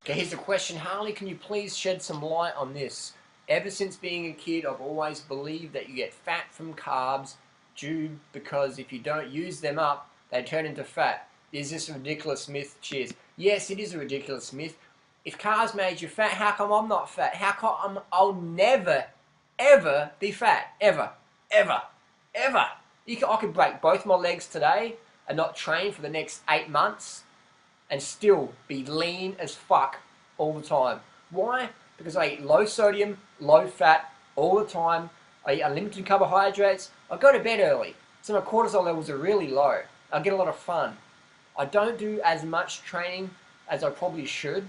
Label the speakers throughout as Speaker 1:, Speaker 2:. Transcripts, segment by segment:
Speaker 1: Okay, here's the question. Harley, can you please shed some light on this? Ever since being a kid, I've always believed that you get fat from carbs due because if you don't use them up, they turn into fat. Is this a ridiculous myth? Cheers. Yes, it is a ridiculous myth. If carbs made you fat, how come I'm not fat? How come I'll never, ever be fat? Ever. Ever. Ever. I could break both my legs today and not train for the next 8 months and still be lean as fuck all the time. Why? Because I eat low sodium, low fat all the time. I eat unlimited carbohydrates. I go to bed early, so my cortisol levels are really low. I get a lot of fun. I don't do as much training as I probably should.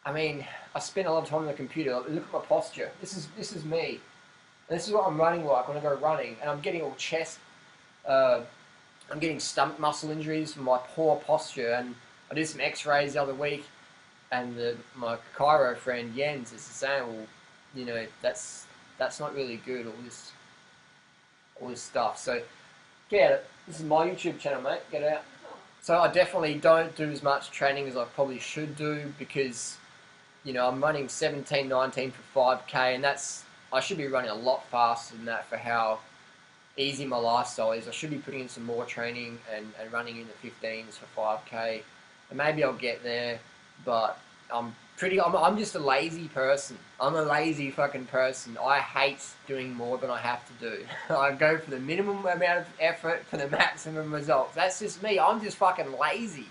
Speaker 1: I mean, I spend a lot of time on the computer. Look at my posture. This is me. This is what I'm running like when I go running, and I'm getting all chest. I'm getting stomach muscle injuries from my poor posture, and I did some x-rays the other week, and my chiro friend Jens is saying, well, you know, that's not really good, all this stuff. So get it. This is my YouTube channel, mate. Get out. So I definitely don't do as much training as I probably should do because, you know, I'm running 17, 19 for 5K, and I should be running a lot faster than that for how easy my lifestyle is. I should be putting in some more training and running in the 15s for 5K, and maybe I'll get there, but I'm just a lazy person. I'm a lazy fucking person. I hate doing more than I have to do. I go for the minimum amount of effort for the maximum results. That's just me. I'm just fucking lazy.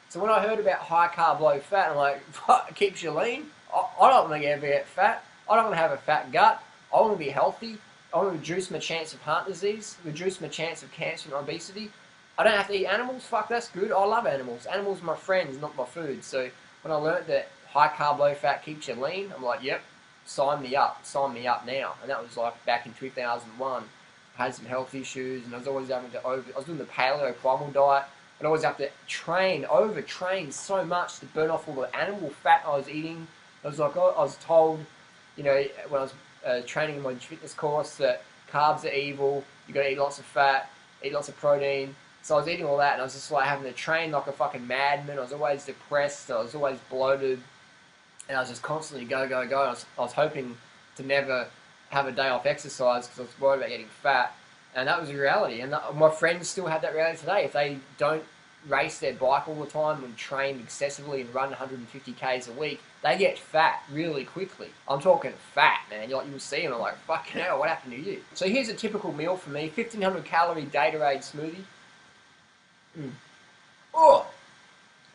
Speaker 1: So when I heard about high carb, low fat, I'm like, fuck, it keeps you lean? I don't want to ever get fat. I don't want to have a fat gut. I want to be healthy. I want to reduce my chance of heart disease, reduce my chance of cancer and obesity. I don't have to eat animals. Fuck, that's good. I love animals. Animals are my friends, not my food. So when I learned that high carb, low fat keeps you lean, I'm like, yep, sign me up now. And that was like back in 2001. I had some health issues, and I was always having to I was doing the paleo primal diet. I'd always have to overtrain so much to burn off all the animal fat I was eating. I was told, you know, when I was training in my fitness course that carbs are evil, you got to eat lots of fat, eat lots of protein. So I was eating all that, and I was just like having to train like a fucking madman. I was always depressed, I was always bloated, and I was just constantly go. I was hoping to never have a day off exercise because I was worried about getting fat, and that was a reality. And my friends still have that reality today. If they don't race their bike all the time and train excessively and run 150 Ks a week, they get fat really quickly. I'm talking fat, man. You'll see them, I'm like, fucking hell, what happened to you? So here's a typical meal for me. 1,500 calorie Gatorade smoothie. Oh,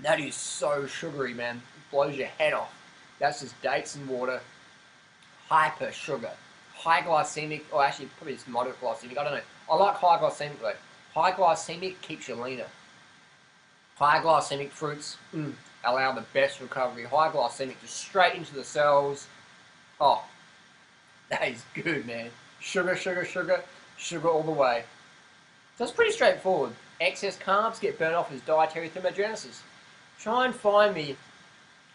Speaker 1: that is so sugary, man. It blows your head off. That's just dates and water. Hyper sugar. High glycemic, or actually probably it's moderate glycemic, I don't know. I like high glycemic though. High glycemic keeps you leaner. High glycemic fruits allow the best recovery. High glycemic just straight into the cells. Oh, that is good, man. Sugar all the way. So it's pretty straightforward. Excess carbs get burned off as dietary thermogenesis. Try and find me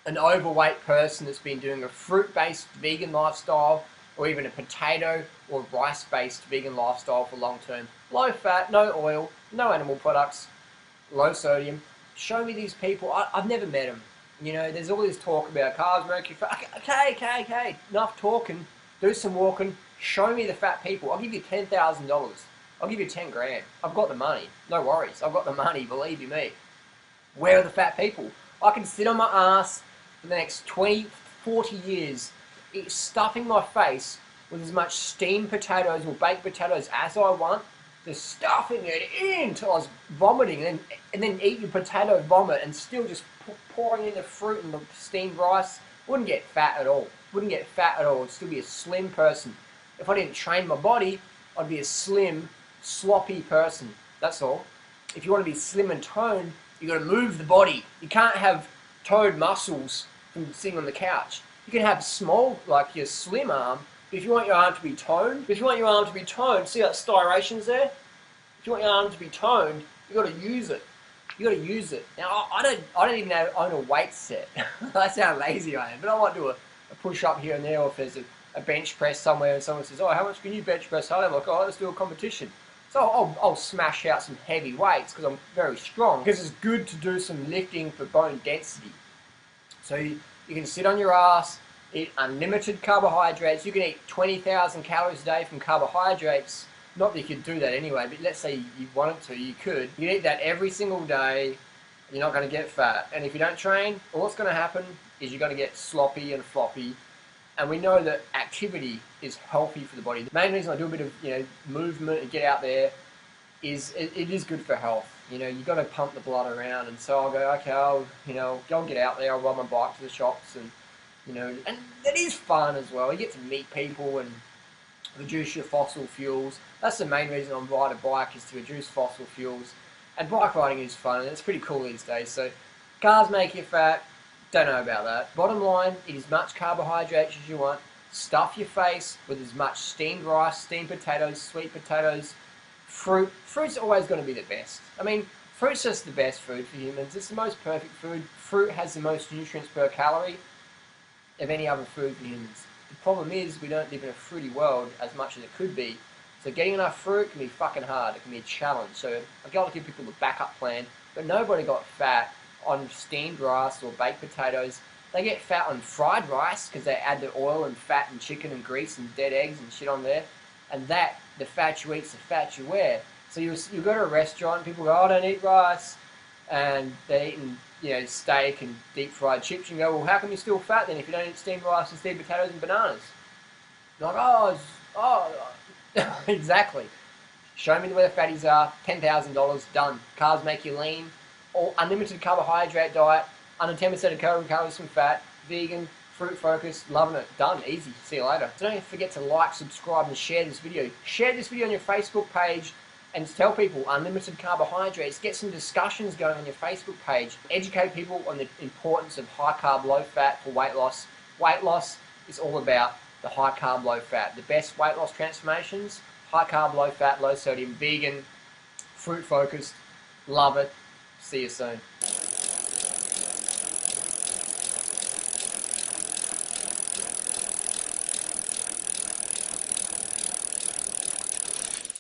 Speaker 1: an overweight person that's been doing a fruit-based vegan lifestyle, or even a potato or rice-based vegan lifestyle for long term. Low fat, no oil, no animal products, low sodium. Show me these people. I've never met them. You know, there's all this talk about carbs make you fat. Okay. Enough talking. Do some walking. Show me the fat people. I'll give you $10,000. I'll give you 10 grand. I've got the money. No worries. I've got the money, believe you me. Where are the fat people? I can sit on my ass for the next 20, 40 years stuffing my face with as much steamed potatoes or baked potatoes as I want, just stuffing it in until I was vomiting, and then eat your potato vomit and still just pouring in the fruit and the steamed rice. Wouldn't get fat at all. I'd still be a slim person. If I didn't train my body, I'd be a slim, sloppy person. That's all. If you want to be slim and toned, you got to move the body. You can't have toned muscles from sitting on the couch. You can have small, like your slim arm, but if you want your arm to be toned, see that striations there? If you want your arm to be toned, you got to use it. Now, I don't even own a weight set. That's how lazy I am. But I might do a push up here and there, or if there's a bench press somewhere and someone says, oh, how much can you bench press? I'm like, oh, let's do a competition. So I'll smash out some heavy weights because I'm very strong. Because it's good to do some lifting for bone density. So you can sit on your ass, eat unlimited carbohydrates. You can eat 20,000 calories a day from carbohydrates. Not that you could do that anyway, but let's say you wanted to, you could. You eat that every single day. You're not going to get fat. And if you don't train, all that's going to happen is you're going to get sloppy and floppy. And we know that activity is healthy for the body. The main reason I do a bit of movement and get out there is it is good for health. You've got to pump the blood around. And so I'll go, okay, I'll get out there. I'll ride my bike to the shops, and and that is fun as well. You get to meet people and reduce your fossil fuels. That's the main reason I ride a bike, is to reduce fossil fuels. And bike riding is fun, and it's pretty cool these days. So carbs make you fat. Don't know about that. Bottom line, eat as much carbohydrates as you want. Stuff your face with as much steamed rice, steamed potatoes, sweet potatoes, fruit. Fruit's always going to be the best. I mean, fruit's just the best food for humans. It's the most perfect food. Fruit has the most nutrients per calorie of any other food for humans. The problem is we don't live in a fruity world as much as it could be. So getting enough fruit can be fucking hard. It can be a challenge. So I've got to give people a backup plan. But nobody got fat on steamed rice or baked potatoes. They get fat on fried rice because they add the oil and fat and chicken and grease and dead eggs and shit on there. And that, the fat you eat's the fat you wear. So you go to a restaurant and people go, oh, I don't eat rice. And they're eating steak and deep fried chips. You go, well, how come you're still fat then if you don't eat steamed rice and steamed potatoes and bananas? They're like, exactly. Show me where the fatties are. $10,000, done. Carbs make you lean. Or unlimited carbohydrate diet, under 10% of calories from fat, vegan, fruit focused, loving it. Done, easy. See you later. So don't forget to like, subscribe, and share this video. Share this video on your Facebook page and tell people unlimited carbohydrates. Get some discussions going on your Facebook page. Educate people on the importance of high carb, low fat for weight loss. Weight loss is all about the high carb, low fat. The best weight loss transformations, high carb, low fat, low sodium, vegan, fruit focused. Love it. See you soon.